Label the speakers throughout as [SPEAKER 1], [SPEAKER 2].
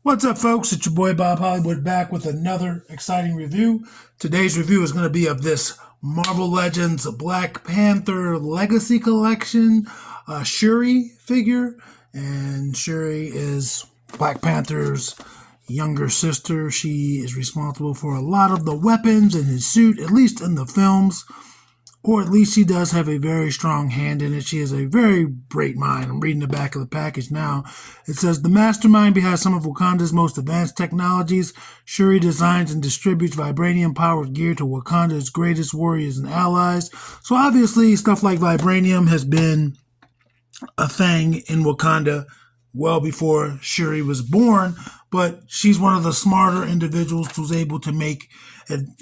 [SPEAKER 1] What's up, folks? It's your boy Bob Hollywood back with another exciting review. Today's review is going to be of this Marvel Legends Black Panther Legacy Collection Shuri figure. And Shuri is Black Panther's younger sister. She is responsible for a lot of the weapons in his suit, at least in the films. Or at least she does have a very strong hand in it. She has a very great mind. I'm reading the back of the package now. It says, the mastermind behind some of Wakanda's most advanced technologies, Shuri designs and distributes vibranium-powered gear to Wakanda's greatest warriors and allies. So obviously, stuff like vibranium has been a thing in Wakanda well before Shuri was born, but she's one of the smarter individuals who's able to make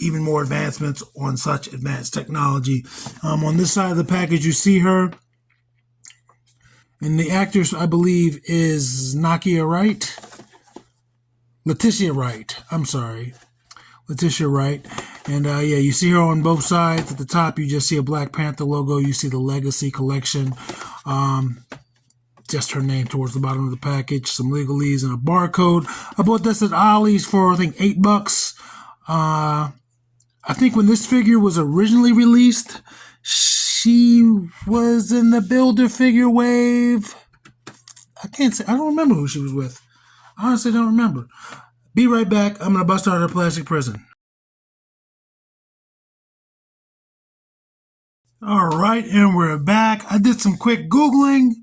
[SPEAKER 1] even more advancements on such advanced technology. On this side of the package, you see her, and the actress, I believe, is Nakia Wright. Letitia Wright. I'm sorry. Letitia Wright. And yeah, you see her on both sides. At the top, you just see a Black Panther logo. You see the Legacy Collection. Just her name towards the bottom of the package. Some legalese and a barcode. I bought this at Ollie's for, I think, $8. I think when this figure was originally released, she was in the Builder figure wave. I can't say. I don't remember who she was with. I honestly don't remember. Be right back. I'm going to bust out her plastic prison. All right, and we're back. I did some quick Googling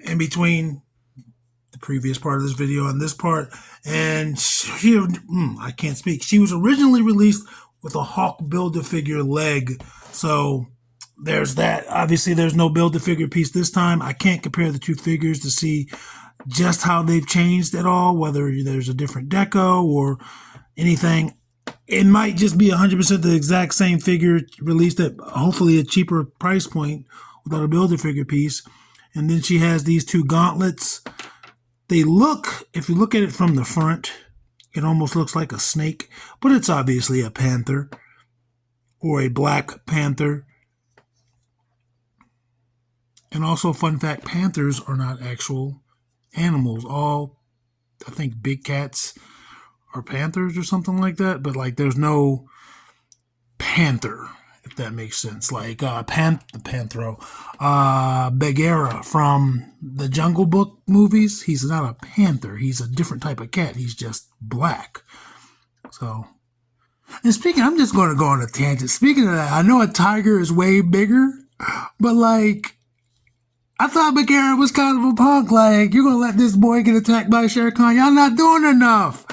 [SPEAKER 1] in between the previous part of this video and this part, and I can't speak. She was originally released with a Hawk Build-A-Figure leg, so there's that. Obviously, there's no Build-A-Figure piece this time. I can't compare the two figures to see just how they've changed at all, whether there's a different deco or anything. It might just be 100% the exact same figure released at hopefully a cheaper price point without a Build-A-Figure piece. And then she has these two gauntlets. They look, if you look at it from the front, it almost looks like a snake, but it's obviously a panther or a Black Panther. And also, fun fact, panthers are not actual animals. All, I think, big cats are panthers or something like that, but like there's no panther, if that makes sense. Like Panthro, Bagheera from the Jungle Book movies, he's not a panther. He's a different type of cat. He's just black. So, and speaking, I'm just going to go on a tangent. Speaking of that, I know a tiger is way bigger, but like, I thought Bagheera was kind of a punk. Like, you're going to let this boy get attacked by Shere Khan? Y'all not doing enough.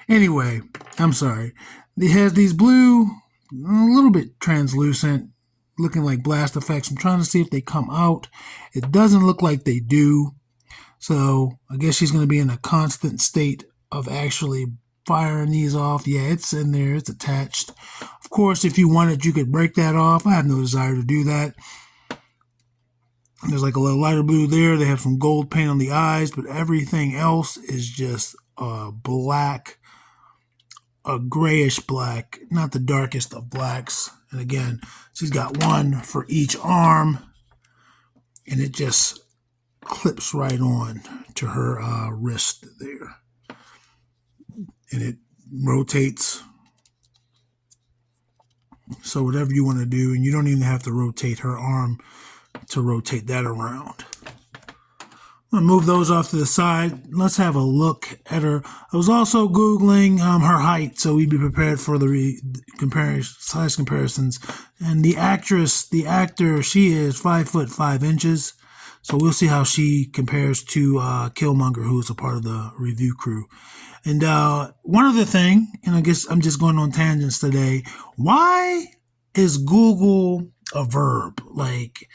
[SPEAKER 1] Anyway, I'm sorry. It has these blue, a little bit translucent, looking like blast effects. I'm trying to see if they come out. It doesn't look like they do. So I guess she's going to be in a constant state of actually firing these off. Yeah, it's in there. It's attached. Of course, if you wanted, you could break that off. I have no desire to do that. There's like a little lighter blue there. They have some gold paint on the eyes, but everything else is just black, a grayish black, not the darkest of blacks. And again, she's got one for each arm, and it just clips right on to her wrist there. And it rotates. So whatever you want to do, and you don't even have to rotate her arm to rotate that around. I'm going to move those off to the side. Let's have a look at her. I was also Googling her height, so we'd be prepared for the size comparisons. And the actor, she is 5'5". So we'll see how she compares to Killmonger, who is a part of the review crew. And one other thing, and I guess I'm just going on tangents today. Why is Google a verb? Like,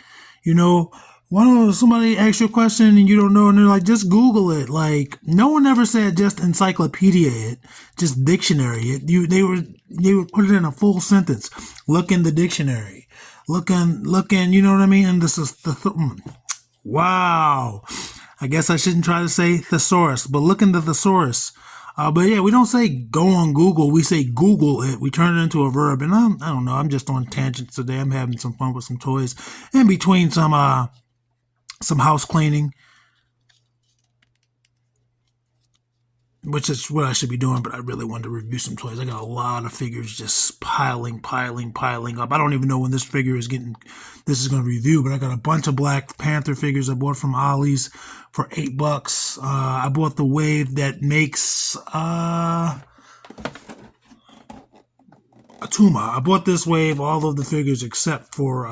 [SPEAKER 1] you know, somebody asks you a question and you don't know, and they're like, just Google it. Like, no one ever said just encyclopedia it, just dictionary it. They would put it in a full sentence. Look in the dictionary. Look in, you know what I mean? And this is wow. I guess I shouldn't try to say thesaurus, but look in the thesaurus. But yeah, we don't say go on Google. We say Google it. We turn it into a verb. And I don't know. I'm just on tangents today. I'm having some fun with some toys in between some house cleaning. which is what I should be doing, but I really wanted to review some toys. I got a lot of figures just piling up. I don't even know when this is going to review, but I got a bunch of Black Panther figures I bought from Ollie's for $8. I bought the wave that makes Atuma. I bought this wave, all of the figures except for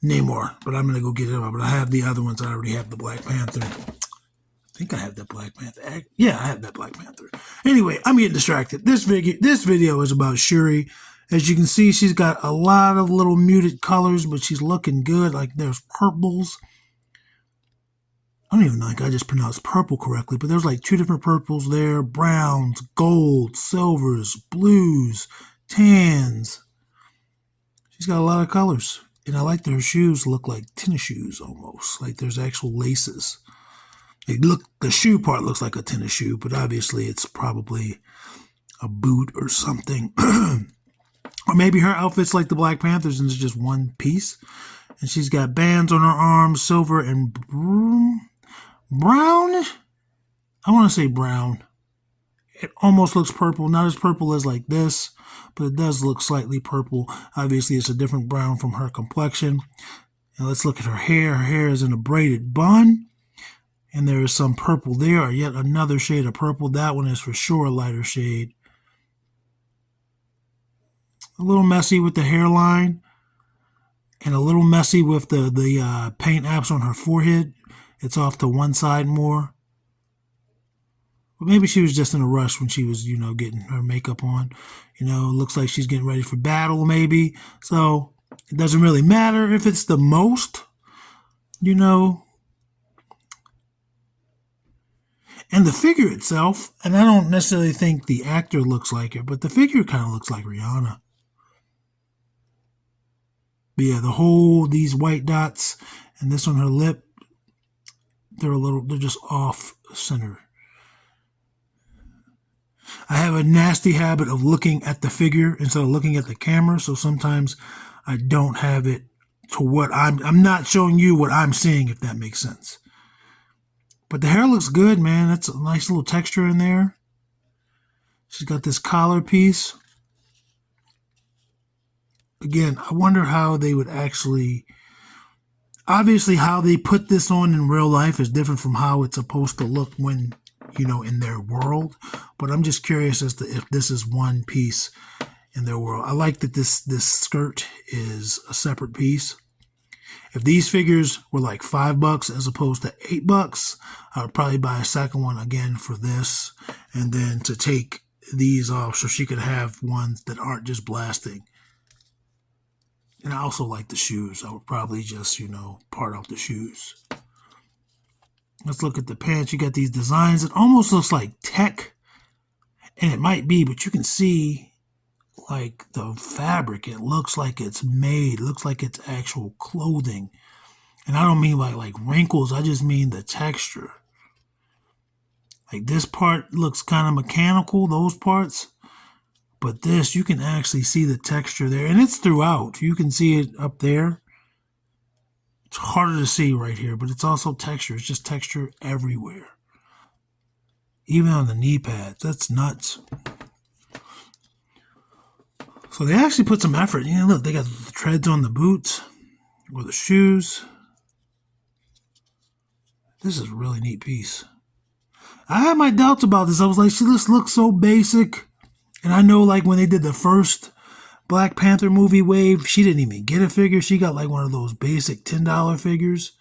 [SPEAKER 1] Namor, but I'm going to go get it. But I have the other ones. I already have the Black Panther. I think I have that Black Panther. Yeah, I have that Black Panther. Anyway, I'm getting distracted. This video is about Shuri. As you can see, she's got a lot of little muted colors, but she's looking good. Like there's purples. I don't even know if I just pronounced purple correctly, but there's like 2 different purples there. Browns, golds, silvers, blues, tans. She's got a lot of colors. And I like that her shoes look like tennis shoes almost. Like there's actual laces. The shoe part looks like a tennis shoe, but obviously it's probably a boot or something. Or maybe her outfit's like the Black Panthers and it's just one piece. And she's got bands on her arms, silver and brown. I want to say brown. It almost looks purple. Not as purple as like this, but it does look slightly purple. Obviously, it's a different brown from her complexion. And let's look at her hair. Her hair is in a braided bun. And there is some purple there, or yet another shade of purple. That one is for sure a lighter shade. A little messy with the hairline. And a little messy with the paint apps on her forehead. It's off to one side more. But maybe she was just in a rush when she was, getting her makeup on. Looks like she's getting ready for battle, maybe. So it doesn't really matter if it's the most, And the figure itself, and I don't necessarily think the actor looks like her, but the figure kind of looks like Rihanna. But yeah, these white dots and this on her lip, they're just off center. I have a nasty habit of looking at the figure instead of looking at the camera, so sometimes I don't have it to what I'm not showing you what I'm seeing, if that makes sense. But the hair looks good, man. That's a nice little texture in there. She's got this collar piece. Again, I wonder how they would actually... Obviously, how they put this on in real life is different from how it's supposed to look when, in their world. But I'm just curious as to if this is one piece in their world. I like that this skirt is a separate piece. If these figures were like $5 as opposed to $8, I would probably buy a second one again for this, and then to take these off so she could have ones that aren't just blasting. And I also like the shoes. I would probably just, part out the shoes. Let's look at the pants. You got these designs. It almost looks like tech, and it might be, but you can see like the fabric. It looks like it's made. It looks like it's actual clothing. And I don't mean like wrinkles. I just mean the texture. Like this part looks kind of mechanical, those parts. But this, you can actually see the texture there. And it's throughout. You can see it up there. It's harder to see right here, but it's also texture. It's just texture everywhere. Even on the knee pads. That's nuts. So they actually put some effort. Look, they got the treads on the boots or the shoes. This is a really neat piece. I had my doubts about this. I was like, she just looks so basic. And I know like when they did the first Black Panther movie wave, she didn't even get a figure. She got like one of those basic $10 figures.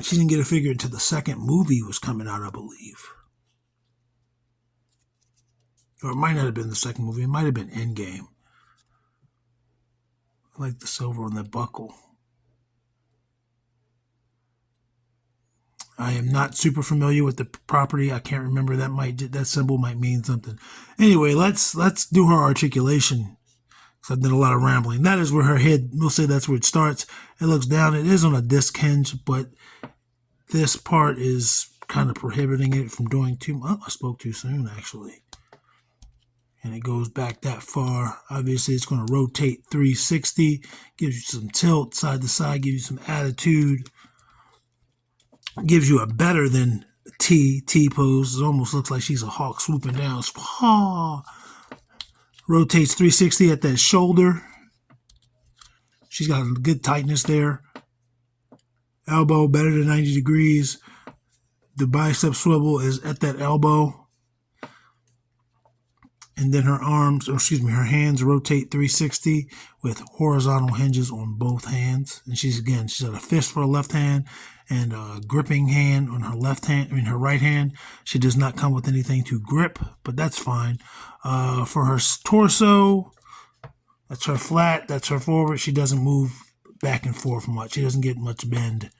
[SPEAKER 1] She didn't get a figure until the second movie was coming out, I believe. Or it might not have been the second movie. It might have been Endgame. I like the silver on the buckle. I am not super familiar with the property. I can't remember. That symbol might mean something. Anyway, let's do her articulation. Because I've done a lot of rambling. That is where her head, we'll say that's where it starts. It looks down. It is on a disc hinge, but this part is kind of prohibiting it from doing too much. I spoke too soon, actually. And it goes back that far. Obviously, it's going to rotate 360, gives you some tilt side to side, gives you some attitude, gives you a better than T pose. It almost looks like she's a hawk swooping down. Rotates 360 at that shoulder. She's got a good tightness there. Elbow better than 90 degrees. The bicep swivel is at that elbow. And then her arms, or excuse me, her hands rotate 360 with horizontal hinges on both hands. And she's got a fist for her left hand and a gripping hand on her her right hand. She does not come with anything to grip, but that's fine. For her torso, that's her flat, that's her forward. She doesn't move back and forth much. She doesn't get much bend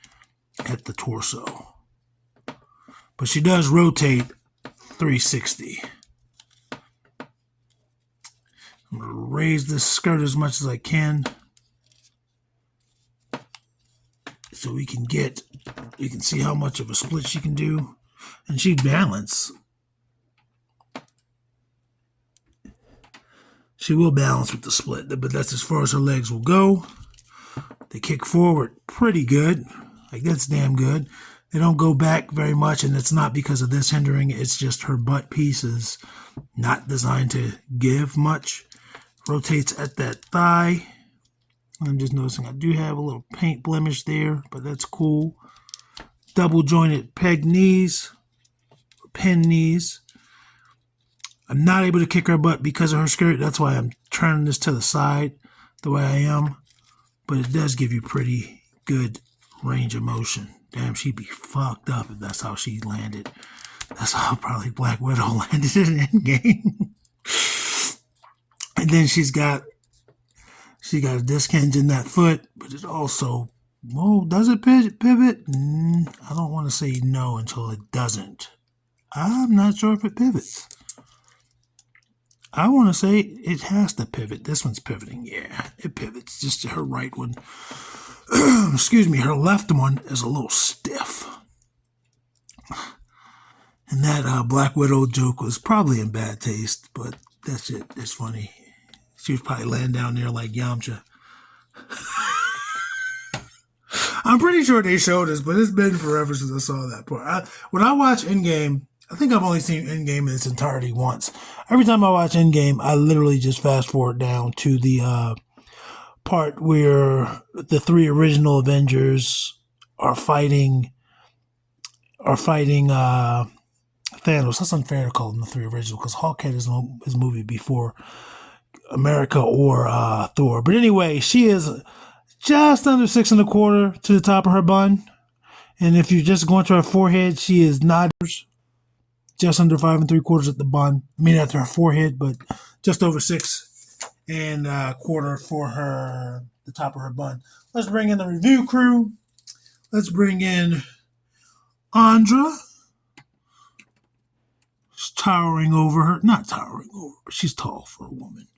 [SPEAKER 1] at the torso. But she does rotate 360. I'm going to raise this skirt as much as I can so we can see how much of a split she can do. And she balance. She will balance with the split, but that's as far as her legs will go. They kick forward pretty good. Like, that's damn good. They don't go back very much, and it's not because of this hindering. It's just her butt piece is not designed to give much. Rotates at that thigh. I'm just noticing I do have a little paint blemish there, but that's cool. Double jointed peg knees, pin knees. I'm not able to kick her butt because of her skirt. That's why I'm turning this to the side the way I am. But it does give you pretty good range of motion. Damn, she'd be fucked up if that's how she landed. That's how probably Black Widow landed in Endgame. And then she got a disc hinge in that foot, but it also, does it pivot? I don't want to say no until it doesn't. I'm not sure if it pivots. I want to say it has to pivot. This one's pivoting. Yeah, it pivots. Just her right one. Excuse me, her left one is a little stiff. And that Black Widow joke was probably in bad taste, but that's it. It's funny. She was probably laying down there like Yamcha. I'm pretty sure they showed us, but it's been forever since I saw that part. When I watch Endgame, I think I've only seen Endgame in its entirety once. Every time I watch Endgame, I literally just fast forward down to the part where the three original Avengers are fighting Thanos. That's unfair to call them the three original because Hulk had his movie before America or Thor. But anyway, she is just under 6 1/4 to the top of her bun. And if you're just going to her forehead, she is not just under 5 3/4 at the bun. I mean, at her forehead, but just over 6 1/4 for the top of her bun. Let's bring in the review crew. Let's bring in Andra. She's towering over her. Not towering over, but she's tall for a woman.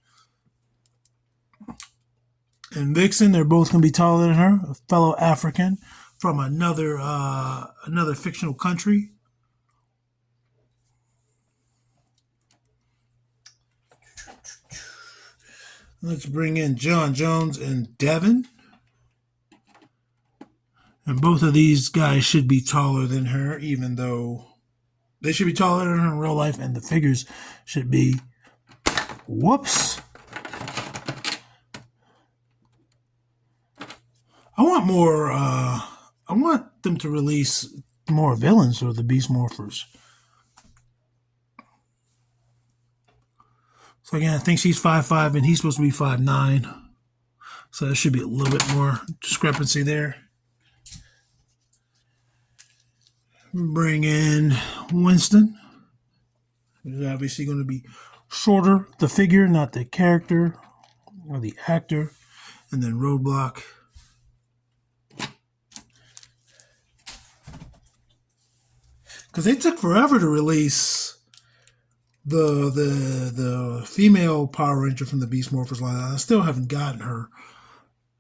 [SPEAKER 1] And Vixen, they're both going to be taller than her, a fellow African from another fictional country. Let's bring in John Jones and Devin. And both of these guys should be taller than her, even though they should be taller than her in real life, and the figures should be, whoops. I want more, I want them to release more villains for the Beast Morphers. So again, I think she's 5'5", and he's supposed to be 5'9". So there should be a little bit more discrepancy there. Bring in Winston. He's obviously going to be shorter, the figure, not the character or the actor. And then Roadblock. Because they took forever to release the female Power Ranger from the Beast Morphers line. I still haven't gotten her.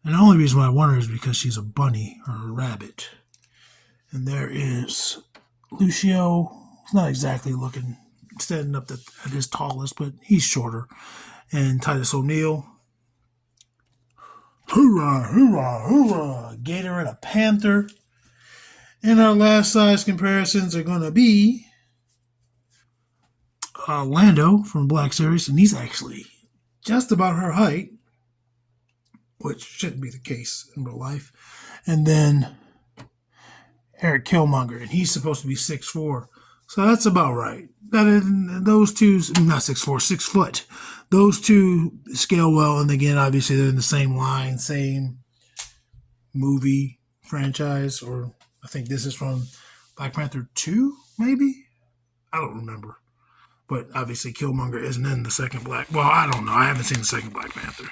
[SPEAKER 1] And the only reason why I want her is because she's a bunny or a rabbit. And there is Lucio. He's not exactly standing up at his tallest, but he's shorter. And Titus O'Neil. Hoorah, hoorah, hoorah. Gator and a Panther. And our last size comparisons are going to be Lando from Black Series, and he's actually just about her height, which shouldn't be the case in real life. And then Eric Killmonger, and he's supposed to be 6'4". So that's about right. That is, those two, not 6'4", 6 foot. Those two scale well, and again, obviously they're in the same line, same movie franchise, or I think this is from Black Panther 2, maybe? I don't remember. But obviously Killmonger isn't in the second Black. Well, I don't know. I haven't seen the second Black Panther.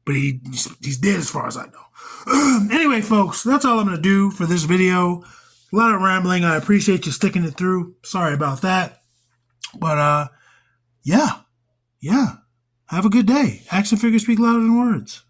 [SPEAKER 1] But he's dead as far as I know. Anyway, folks, that's all I'm going to do for this video. A lot of rambling. I appreciate you sticking it through. Sorry about that. But, yeah. Have a good day. Action figures speak louder than words.